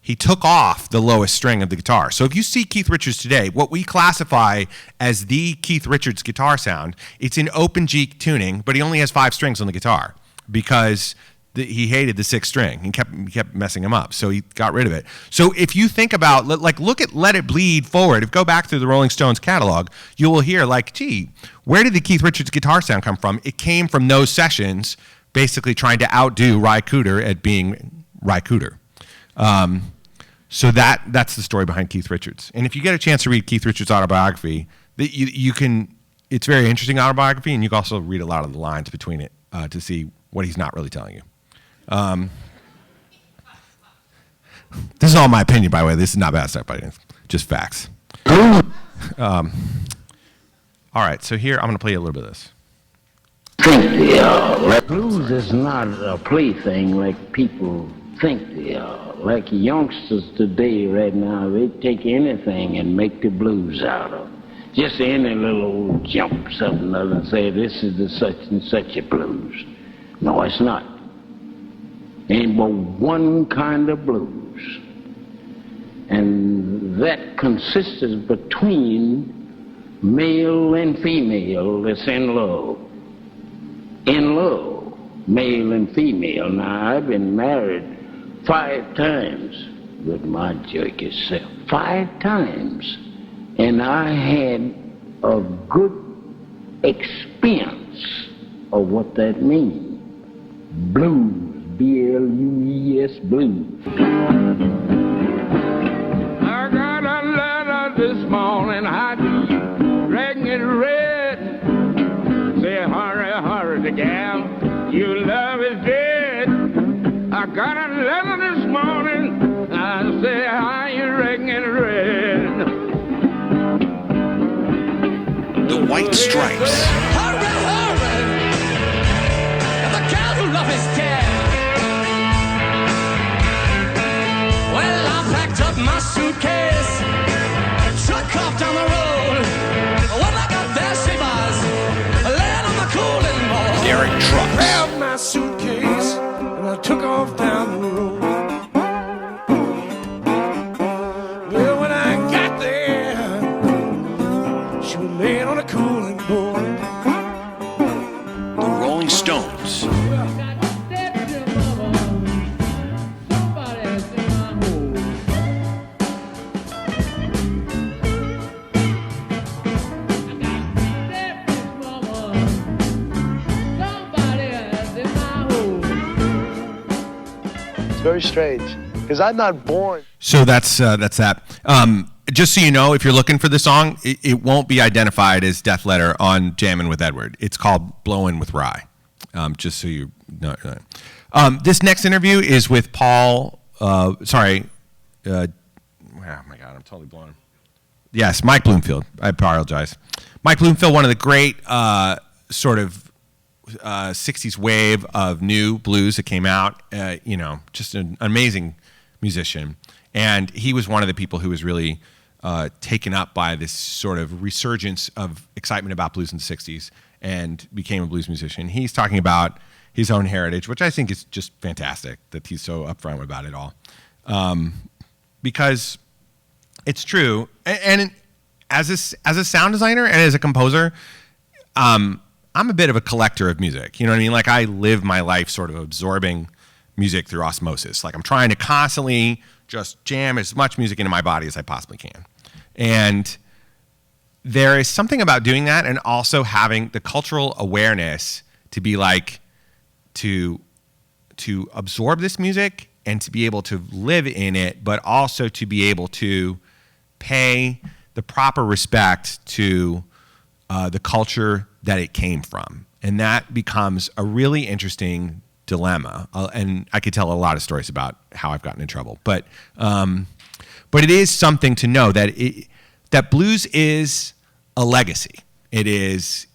he took off the lowest string of the guitar. So if you see Keith Richards today, what we classify as the Keith Richards guitar sound, it's in open G tuning, but he only has 5 strings on the guitar because he hated the 6th string. He kept messing him up, so he got rid of it. So if you think about, like, look at Let It Bleed forward. If you go back through the Rolling Stones catalog, you will hear, like, gee, where did the Keith Richards guitar sound come from? It came from those sessions, basically trying to outdo Ry Cooder at being Ry Cooder. So that's the story behind Keith Richards. And if you get a chance to read Keith Richards' autobiography, you can. It's a very interesting autobiography, and you can also read a lot of the lines between it to see what he's not really telling you. This is all my opinion, by the way. This is not bad stuff, but it's just facts. All right, so here I'm going to play you a little bit of this. Blues is not a plaything like people think they are. Like youngsters today, right now, they take anything and make the blues out of. Just any little jump, something other, and say this is the such and such a blues. No, it's not. Ain't but one kind of blues. And that consists between male and female that's in love. In love, male and female. Now, I've been married 5 times with my jerky self. 5 times. And I had a good experience of what that means. Blues. B-L-U-E-S, blues. I got a letter this morning, I do, dragging it red. Say, hurry, hurry, the gal, your love is dead. I got a letter this morning, I say, how you dragging it red? The White Stripes. Hurry, hurry, the gal who love is dead. Well, I packed up my suitcase, took off down the road. When I got there, she was laying on the cooling board. Derek Trucks. Grabbed my suitcase and I took off down the road. Well, when I got there, she was laying on a cooling board. The Rolling Stones. Very strange, because I'm not born. So that's that. Just so you know, if you're looking for the song, it won't be identified as Death Letter on Jammin' with Edward. It's called Blowin' with Ry. Just so you know. This next interview is with Paul. Oh my God, I'm totally blown. Yes, Mike Bloomfield. I apologize. Mike Bloomfield, one of the great sort of 60s wave of new blues that came out, just an amazing musician. And he was one of the people who was really taken up by this sort of resurgence of excitement about blues in the 60s and became a blues musician. He's talking about his own heritage, which I think is just fantastic that he's so upfront about it all. Because it's true. And as a sound designer and as a composer, I'm a bit of a collector of music. You know what I mean? Like, I live my life sort of absorbing music through osmosis. Like, I'm trying to constantly just jam as much music into my body as I possibly can. And there is something about doing that and also having the cultural awareness to be like, to to absorb this music and to be able to live in it, but also to be able to pay the proper respect to the culture that it came from. And that becomes a really interesting dilemma. And I could tell a lot of stories about how I've gotten in trouble. But it is something to know that that blues is a legacy. It is,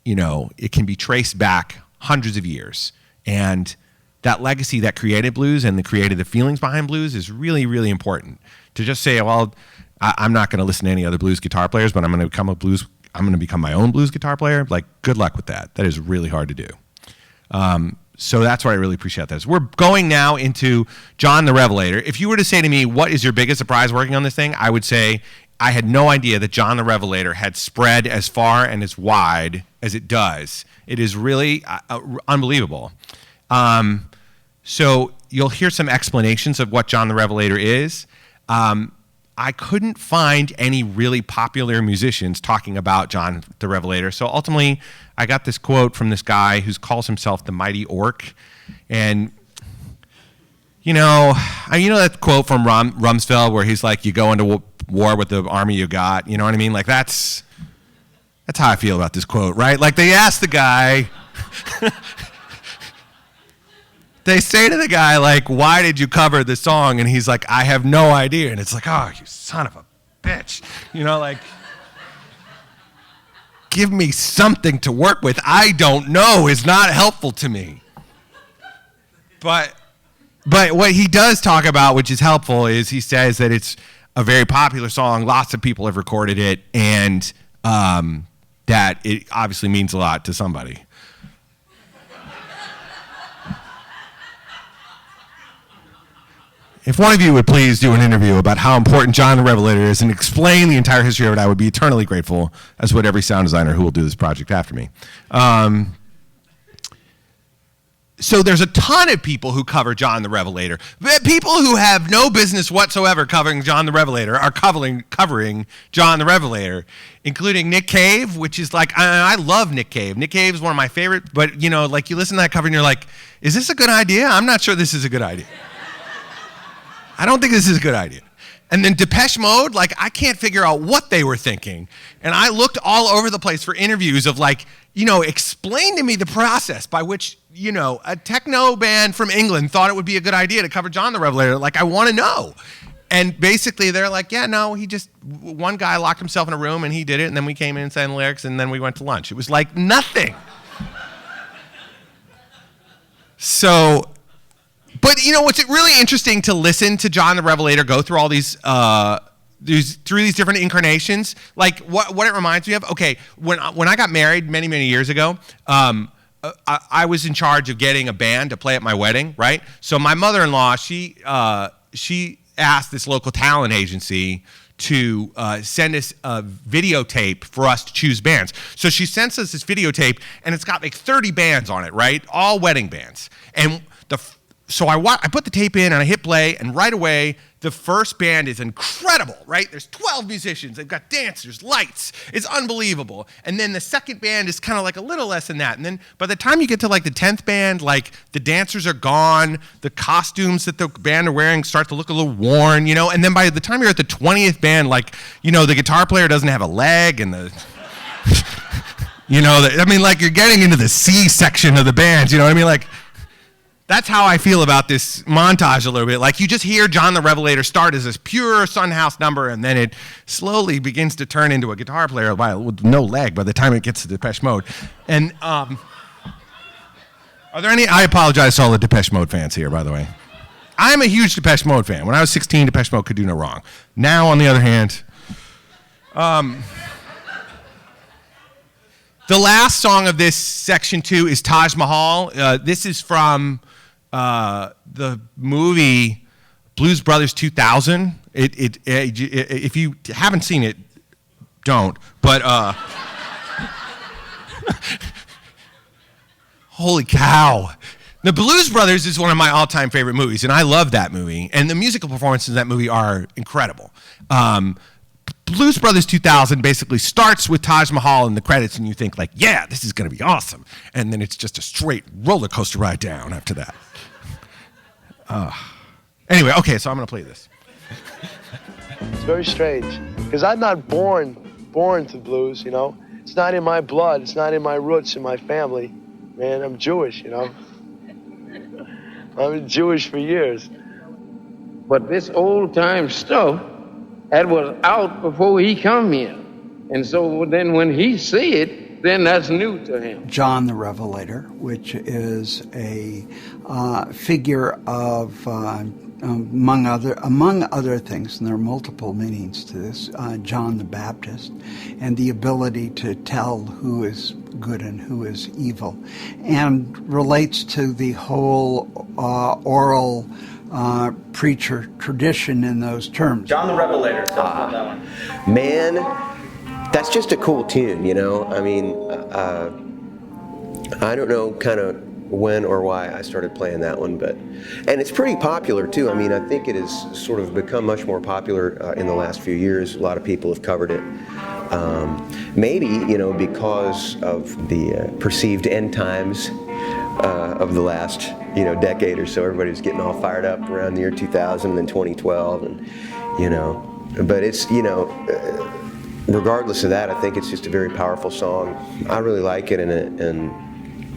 you know, it can be traced back hundreds of years. And that legacy that created blues and that created the feelings behind blues is really, really important. To just say, well, I'm not going to listen to any other blues guitar players, but I'm going to become my own blues guitar player. Like, good luck with that. That is really hard to do. So that's why I really appreciate this. We're going now into John the Revelator. If you were to say to me, what is your biggest surprise working on this thing? I would say I had no idea that John the Revelator had spread as far and as wide as it does. It is really unbelievable. So you'll hear some explanations of what John the Revelator is. I couldn't find any really popular musicians talking about John the Revelator. So ultimately, I got this quote from this guy who calls himself the Mighty Orc. And, you know that quote from Rumsfeld where he's like, you go into war with the army you got. You know what I mean? Like, that's how I feel about this quote, right? Like, they asked the guy... They say to the guy, like, why did you cover the song? And he's like, I have no idea. And it's like, oh, you son of a bitch. You know, like, give me something to work with. I don't know is not helpful to me. But what he does talk about, which is helpful, is he says that it's a very popular song. Lots of people have recorded it. And that it obviously means a lot to somebody. If one of you would please do an interview about how important John the Revelator is and explain the entire history of it, I would be eternally grateful, as would every sound designer who will do this project after me. So there's a ton of people who cover John the Revelator. People who have no business whatsoever covering John the Revelator are covering John the Revelator, including Nick Cave, which is like, I love Nick Cave. Nick Cave is one of my favorite, but, you know, like, you listen to that cover and you're like, is this a good idea? I'm not sure this is a good idea. I don't think this is a good idea. And then Depeche Mode, like, I can't figure out what they were thinking. And I looked all over the place for interviews of, like, you know, explain to me the process by which, you know, a techno band from England thought it would be a good idea to cover John the Revelator. Like, I want to know. And basically they're like, yeah, no, one guy locked himself in a room and he did it. And then we came in and sang the lyrics and then we went to lunch. It was like nothing. So... But, you know, what's really interesting to listen to John the Revelator go through all these different incarnations, like what it reminds me of. Okay, when I got married many, many years ago, I was in charge of getting a band to play at my wedding, right? So my mother-in-law, she asked this local talent agency to send us a videotape for us to choose bands. So she sends us this videotape, and it's got like 30 bands on it, right? All wedding bands. And so I put the tape in and I hit play, and right away, the first band is incredible, right? There's 12 musicians. They've got dancers, lights. It's unbelievable. And then the second band is kind of like a little less than that. And then by the time you get to like the 10th band, like the dancers are gone. The costumes that the band are wearing start to look a little worn, you know? And then by the time you're at the 20th band, like, you know, the guitar player doesn't have a leg and the... you know, I mean, like, you're getting into the C section of the band, you know what I mean? Like... That's how I feel about this montage a little bit. Like, you just hear John the Revelator start as this pure Sunhouse number, and then it slowly begins to turn into a guitar player with no leg by the time it gets to Depeche Mode. And are there any? I apologize to all the Depeche Mode fans here, by the way. I'm a huge Depeche Mode fan. When I was 16, Depeche Mode could do no wrong. Now, on the other hand, the last song of this section 2 is Taj Mahal. This is from the movie Blues Brothers 2000. If you haven't seen it, don't. But holy cow. The Blues Brothers is one of my all-time favorite movies, and I love that movie. And the musical performances in that movie are incredible. Blues Brothers 2000 basically starts with Taj Mahal in the credits, and you think like, yeah, this is going to be awesome. And then it's just a straight roller coaster ride down after that. Anyway, okay, so I'm going to play this. It's very strange, because I'm not born to blues, you know. It's not in my blood. It's not in my roots, in my family. Man, I'm Jewish, you know. I've been Jewish for years. But this old-time stuff, that was out before he come here. And so then when he see it, then that's new to him. John the Revelator, which is a figure of, among other things, and there are multiple meanings to this, John the Baptist, and the ability to tell who is good and who is evil, and relates to the whole oral preacher tradition in those terms. John the Revelator. Tell us about that one. Man, that's just a cool tune, you know. I mean, I don't know kind of when or why I started playing that one, and it's pretty popular too. I mean, I think it has sort of become much more popular in the last few years. A lot of people have covered it. Maybe, you know, because of the perceived end times of the last, you know, decade or so. Everybody was getting all fired up around the year 2000 and then 2012, and you know, but it's, you know, regardless of that, I think it's just a very powerful song. I really like it, and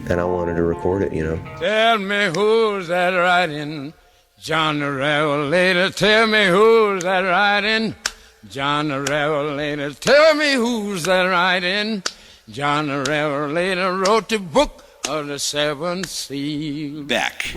I wanted to record it, you know. Tell me who's that riding, John the Revelator. Tell me who's that riding, John the Revelator. Tell me who's that riding, John the Revelator. Wrote the book of the seven seals. Beck.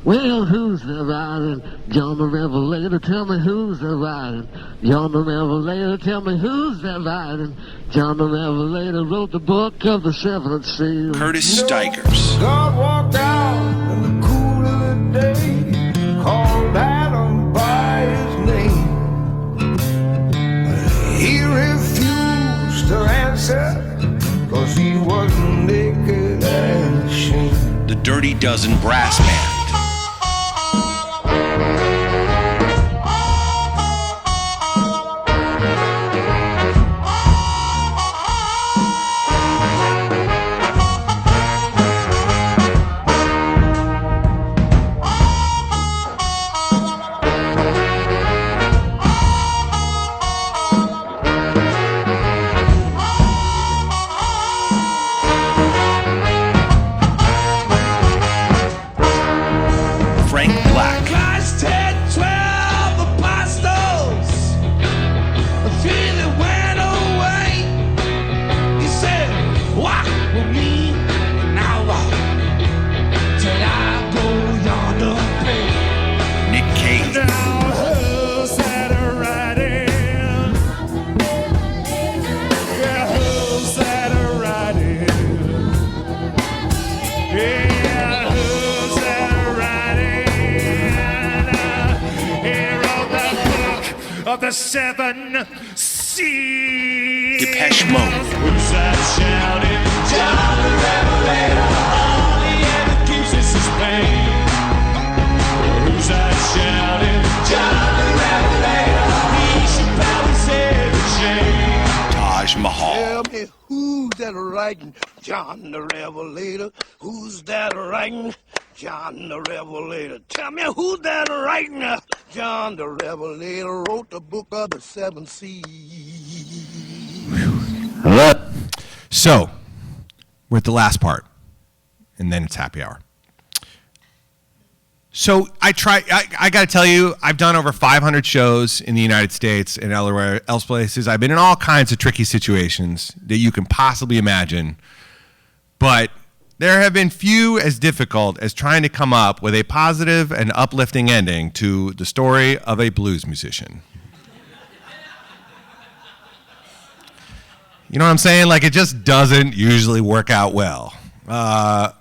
Well, who's the riding? John the Revelator, tell me who's the riding? John the Revelator, tell me who's the riding? John the Revelator wrote the book of the seventh seal. Curtis Stigers. God walked out in the cool of the day, called Adam by his name. He refused to answer, 'cause he was naked and ashamed. The Dirty Dozen Brass Band. Of the seven seas. Depeche Mode. Who's that shouting? John the Revelator. All he ever keeps is his pain. Who's that shouting? John the Revelator. He should probably say the shame. Taj Mahal. Tell me who's that writing? John the Revelator. Who's that writing? John the Revelator. Tell me who's that writing? John the Revelator wrote the book of the seven seas. So, we're at the last part, and then it's happy hour. So I got to tell you, I've done over 500 shows in the United States and elsewhere else places. I've been in all kinds of tricky situations that you can possibly imagine, but there have been few as difficult as trying to come up with a positive and uplifting ending to the story of a blues musician. You know what I'm saying? Like, it just doesn't usually work out well. And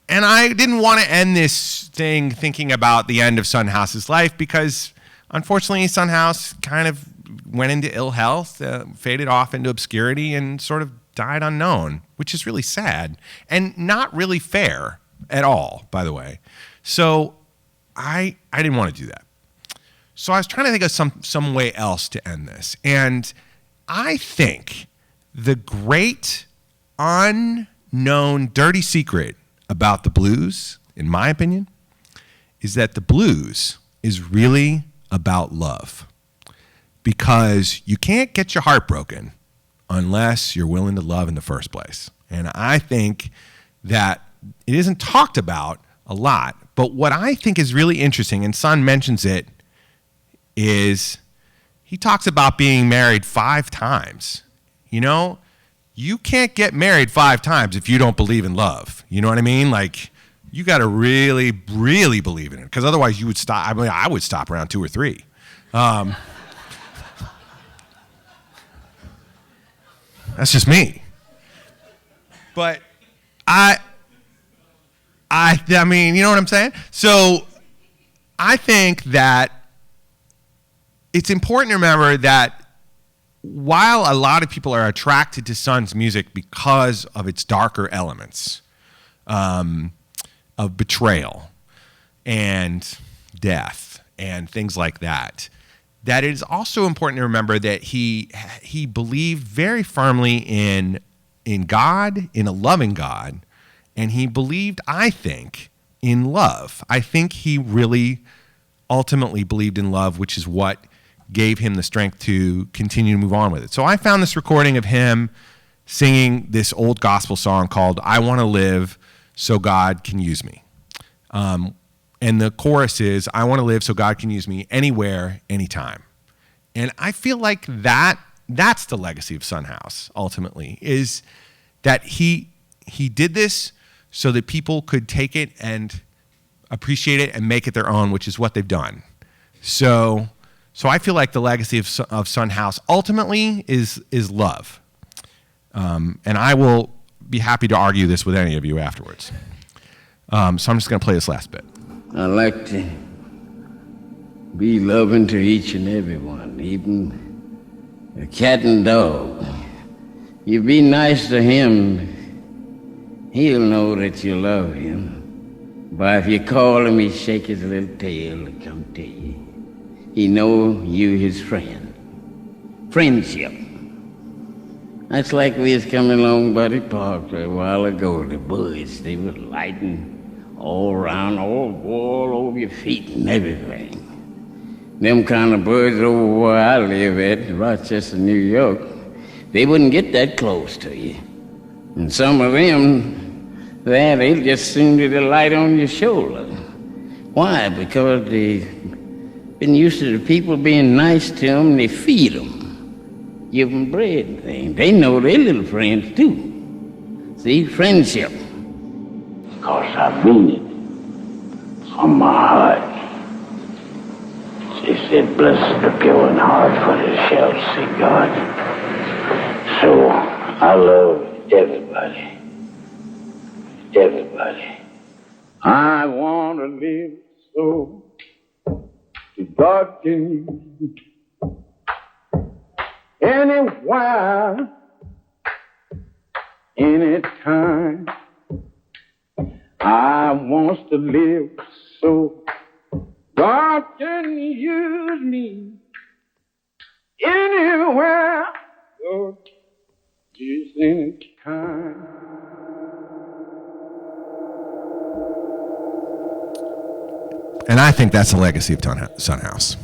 I didn't want to end this thing thinking about the end of Son House's life because, unfortunately, Son House kind of went into ill health, faded off into obscurity, and sort of died unknown, which is really sad and not really fair at all, by the way. So I didn't want to do that. So I was trying to think of some way else to end this. And I think the great unknown dirty secret about the blues, in my opinion, is that the blues is really about love. Because you can't get your heart broken unless you're willing to love in the first place. And I think that it isn't talked about a lot, but what I think is really interesting, and Son mentions it, is he talks about being married 5 times. You know, you can't get married 5 times if you don't believe in love. You know what I mean? Like, you got to really, really believe in it, because otherwise you would stop. I mean, I would stop around 2 or 3. That's just me. But I mean, you know what I'm saying? So I think that it's important to remember that while a lot of people are attracted to Son's music because of its darker elements of betrayal and death and things like that, that it is also important to remember that he believed very firmly in God, in a loving God, and he believed, I think, in love. I think he really ultimately believed in love, which is what gave him the strength to continue to move on with it. So I found this recording of him singing this old gospel song called "I Want to Live So God Can Use Me." And the chorus is, "I want to live so God can use me anywhere, anytime." And I feel like that's the legacy of Son House, ultimately, is that he did this so that people could take it and appreciate it and make it their own, which is what they've done. So I feel like the legacy of Son House ultimately is love. And I will be happy to argue this with any of you afterwards. So I'm just going to play this last bit. I like to be loving to each and every one, even a cat and dog. You be nice to him, he'll know that you love him. But if you call him, he shake his little tail and come to you. He know you his friend. Friendship. That's like we was coming along Buddy Park a while ago. The birds, they were lighting all around, all over your feet and everything. Them kind of birds over where I live at, Rochester, New York, they wouldn't get that close to you. And some of them, they'll just soon get a light on your shoulder. Why? Because they've been used to the people being nice to them, they feed them, give them bread and things. They know their little friends too. See, friendship. Because I mean it from my heart. She said, blessed the pure in heart, for they shall see God. So I love everybody. Everybody. I want to live so that God can use me anywhere, anytime. I want to live so God can use me anywhere, Lord, just anytime. And I think that's the legacy of Son House.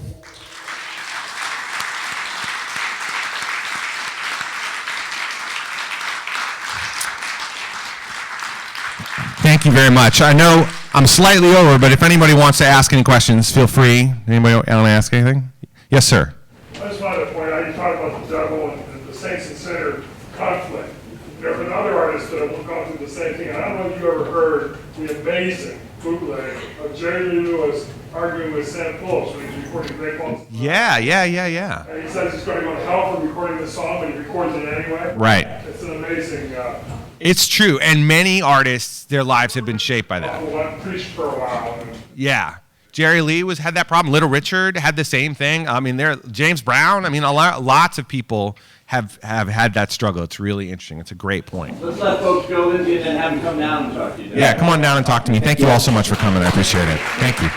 Thank you very much. I know I'm slightly over, but if anybody wants to ask any questions, feel free. Anybody want to ask anything? Yes, sir. I just wanted to point out, you talk about the devil and the saints and sinners conflict. There have been other artists that have gone through the same thing. And I don't know if you ever heard the amazing bootleg of Jerry Lee Lewis arguing with Sam Phillips when he's recording Great Balls. Yeah. And he says he's going to go to hell for recording this song, but he records it anyway. Right. It's an amazing... It's true, and many artists, their lives have been shaped by that. Preached for a while. Yeah. Jerry Lee had that problem. Little Richard had the same thing. I mean, James Brown. I mean, lots of people have had that struggle. It's really interesting. It's a great point. Let's let folks go, Lindsay, and then have them come down and talk to you. Yeah, come on down and talk to me. Thank you all so much for coming. I appreciate it. Thank you.